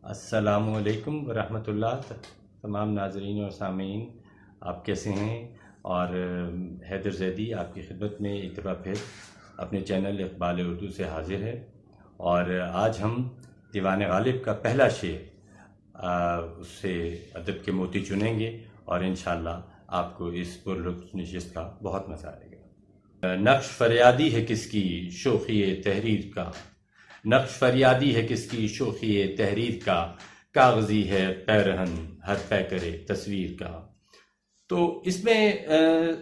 السلام علیکم ورحمۃ اللہ تمام ناظرین اور سامعین، آپ کیسے ہیں؟ اور حیدر زیدی آپ کی خدمت میں ایک دفعہ پھر اپنے چینل اقبال اردو سے حاضر ہے، اور آج ہم دیوان غالب کا پہلا شعر اس سے ادب کے موتی چنیں گے، اور انشاءاللہ آپ کو اس پرلطف نشست کا بہت مزہ آئے گا۔ نقش فریادی ہے کس کی شوخی تحریر کا، نقش فریادی ہے کس کی شوخی تحریر کا، کاغذی ہے پیرہن ہر پیکرے تصویر کا۔ تو اس میں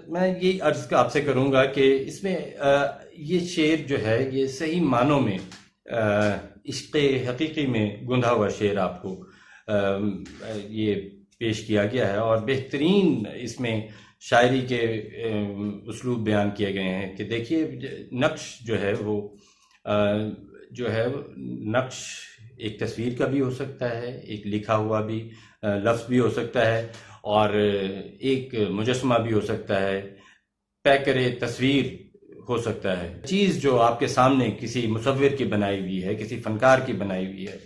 میں یہ عرض آپ سے کروں گا کہ اس میں یہ شعر جو ہے یہ صحیح معنوں میں عشق حقیقی میں گندھا ہوا شعر آپ کو یہ پیش کیا گیا ہے، اور بہترین اس میں شاعری کے اسلوب بیان کیے گئے ہیں کہ دیکھیے نقش جو ہے وہ نقش ایک تصویر کا بھی ہو سکتا ہے، ایک لکھا ہوا بھی لفظ بھی ہو سکتا ہے، اور ایک مجسمہ بھی ہو سکتا ہے، پیکر تصویر ہو سکتا ہے۔ چیز جو آپ کے سامنے کسی مصور کی بنائی ہوئی ہے، کسی فنکار کی بنائی ہوئی ہے،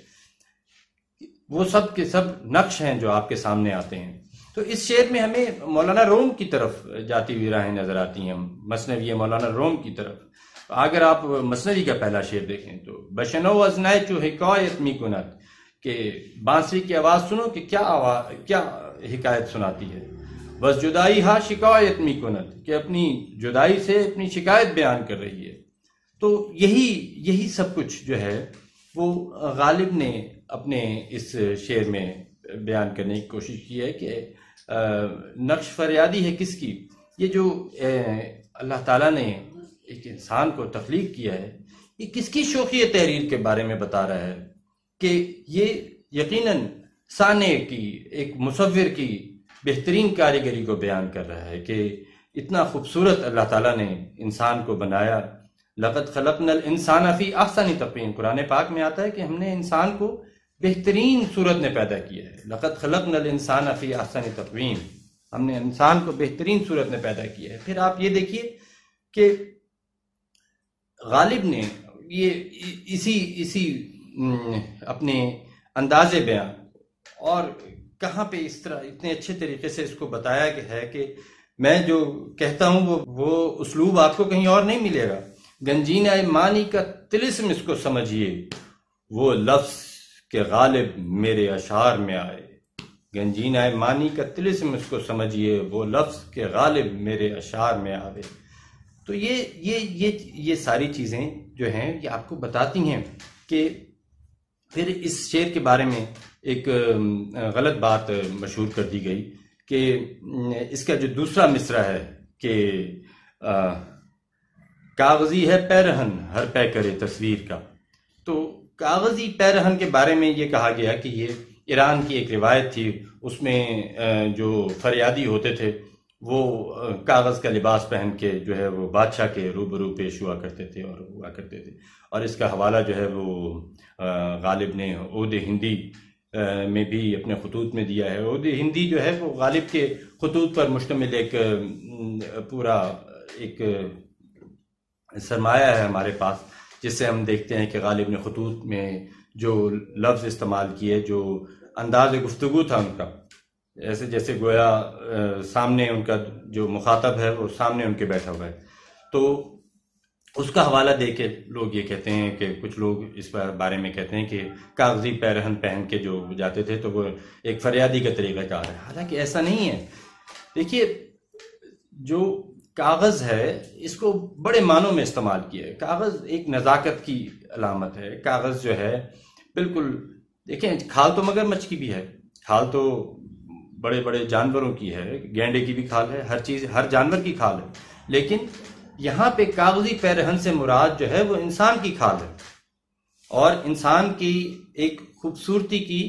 وہ سب کے سب نقش ہیں جو آپ کے سامنے آتے ہیں۔ تو اس شعر میں ہمیں مولانا روم کی طرف جاتی ہوئی راہیں نظر آتی ہیں، مثنوی مولانا روم کی طرف۔ اگر آپ مثنوی کا پہلا شعر دیکھیں تو بشنو از نیچو حکایت می کند، کہ بانسری کی آواز سنو کہ کیا حکایت سناتی ہے۔ بس جدائی ہا شکایت می کند، کہ اپنی جدائی سے اپنی شکایت بیان کر رہی ہے۔ تو یہی سب کچھ جو ہے وہ غالب نے اپنے اس شعر میں بیان کرنے کی کوشش کی ہے کہ نقش فریادی ہے کس کی، یہ جو اللہ تعالیٰ نے ایک انسان کو تخلیق کیا ہے، یہ کس کی شوخی تحریر کے بارے میں بتا رہا ہے، کہ یہ یقیناً صانع کی، ایک مصور کی بہترین کاریگری کو بیان کر رہا ہے کہ اتنا خوبصورت اللہ تعالیٰ نے انسان کو بنایا۔ لقد خلقنا الانسان فی احسن تقویم، قرآن پاک میں آتا ہے کہ ہم نے انسان کو بہترین صورت میں پیدا کیا ہے۔ لقد خلقنا الانسان فی احسن تقویم، ہم نے انسان کو بہترین صورت میں پیدا کیا ہے۔ پھر آپ یہ دیکھیے کہ غالب نے یہ اسی اپنے انداز بیان اور کہاں پہ اس طرح اتنے اچھے طریقے سے اس کو بتایا ہے کہ میں جو کہتا ہوں وہ اسلوب آپ کو کہیں اور نہیں ملے گا۔ گنجینہ معنی کا طلسم اس کو سمجھیے، وہ لفظ کے غالب میرے اشعار میں آئے۔ گنجینہ معنی کا طلسم اس کو سمجھیے، وہ لفظ کے غالب میرے اشعار میں آئے۔ تو یہ ساری چیزیں جو ہیں یہ آپ کو بتاتی ہیں کہ پھر اس شعر کے بارے میں ایک غلط بات مشہور کر دی گئی کہ اس کا جو دوسرا مصرع ہے کہ کاغذی ہے پیرہن ہر پیکرے تصویر کا، تو کاغذی پیرہن کے بارے میں یہ کہا گیا کہ یہ ایران کی ایک روایت تھی، اس میں جو فریادی ہوتے تھے وہ کاغذ کا لباس پہن کے جو ہے وہ بادشاہ کے روبرو پیش ہوا کرتے تھے، اور اس کا حوالہ جو ہے وہ غالب نے عود ہندی میں بھی اپنے خطوط میں دیا ہے۔ عود ہندی جو ہے وہ غالب کے خطوط پر مشتمل ایک پورا ایک سرمایہ ہے ہمارے پاس، جس سے ہم دیکھتے ہیں کہ غالب نے خطوط میں جو لفظ استعمال کیے، جو انداز گفتگو تھا ان کا، جیسے گویا سامنے ان کا جو مخاطب ہے وہ سامنے ان کے بیٹھا ہوا ہے، تو اس کا حوالہ دے کے لوگ یہ کہتے ہیں کہ کچھ لوگ اس بارے میں کہتے ہیں کہ کاغذی پیرہن پہن کے جو جاتے تھے تو وہ ایک فریادی کا طریقہ کار ہے، حالانکہ ایسا نہیں ہے۔ دیکھیے جو کاغذ ہے اس کو بڑے معنوں میں استعمال کیا ہے۔ کاغذ ایک نزاکت کی علامت ہے، کاغذ جو ہے بالکل، دیکھیں کھال تو مگرمچھ کی بھی ہے، کھال تو بڑے بڑے جانوروں کی ہے، گینڈے کی بھی کھال ہے، ہر جانور کی کھال ہے، لیکن یہاں پہ کاغذی پیرہن سے مراد جو ہے وہ انسان کی کھال ہے، اور انسان کی ایک خوبصورتی کی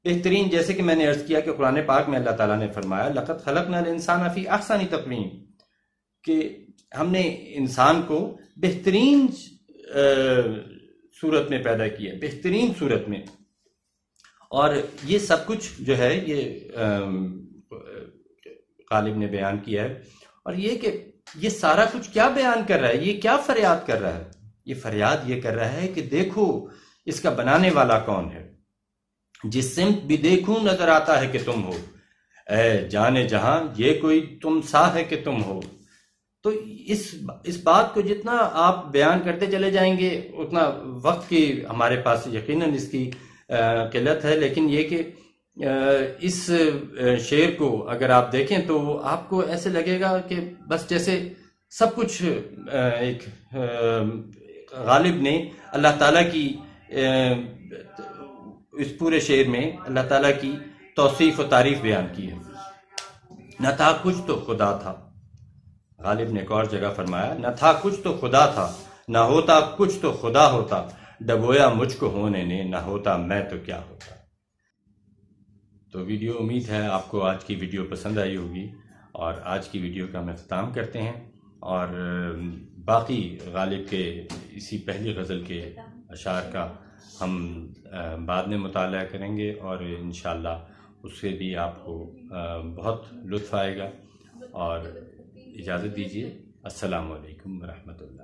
بہترین، جیسے کہ میں نے عرض کیا کہ قرآن پاک میں اللہ تعالیٰ نے فرمایا لقد خلقنا الانسان فی احسن تقویم، کہ ہم نے انسان کو بہترین صورت میں پیدا کیا، بہترین صورت میں، اور یہ سب کچھ جو ہے یہ غالب نے بیان کیا ہے۔ اور یہ کہ یہ سارا کچھ کیا بیان کر رہا ہے، یہ کیا فریاد کر رہا ہے، یہ فریاد یہ کر رہا ہے کہ دیکھو اس کا بنانے والا کون ہے، جس سمت بھی دیکھوں نظر آتا ہے کہ تم ہو، اے جانے جہاں یہ کوئی تم سا ہے کہ تم ہو۔ تو اس بات کو جتنا آپ بیان کرتے چلے جائیں گے اتنا وقت کی ہمارے پاس یقیناً اس کی قلت ہے، لیکن یہ کہ اس شعر کو اگر آپ دیکھیں تو آپ کو ایسے لگے گا کہ بس جیسے سب کچھ ایک غالب نے اللہ تعالیٰ کی اس پورے شعر میں اللہ تعالیٰ کی توصیف و تعریف بیان کی ہے۔ نہ تھا کچھ تو خدا تھا، غالب نے ایک اور جگہ فرمایا نہ تھا کچھ تو خدا تھا، نہ ہوتا کچھ تو خدا ہوتا، ڈبویا مجھ کو ہونے نے، نہ ہوتا میں تو کیا ہوتا۔ تو ویڈیو امید ہے آپ کو آج کی ویڈیو پسند آئی ہوگی، اور آج کی ویڈیو کا ہم اختتام کرتے ہیں، اور باقی غالب کے اسی پہلی غزل کے اشعار کا ہم بعد میں مطالعہ کریں گے، اور انشاءاللہ اس سے بھی آپ کو بہت لطف آئے گا۔ اور اجازت دیجیے، السلام علیکم ورحمۃ اللہ۔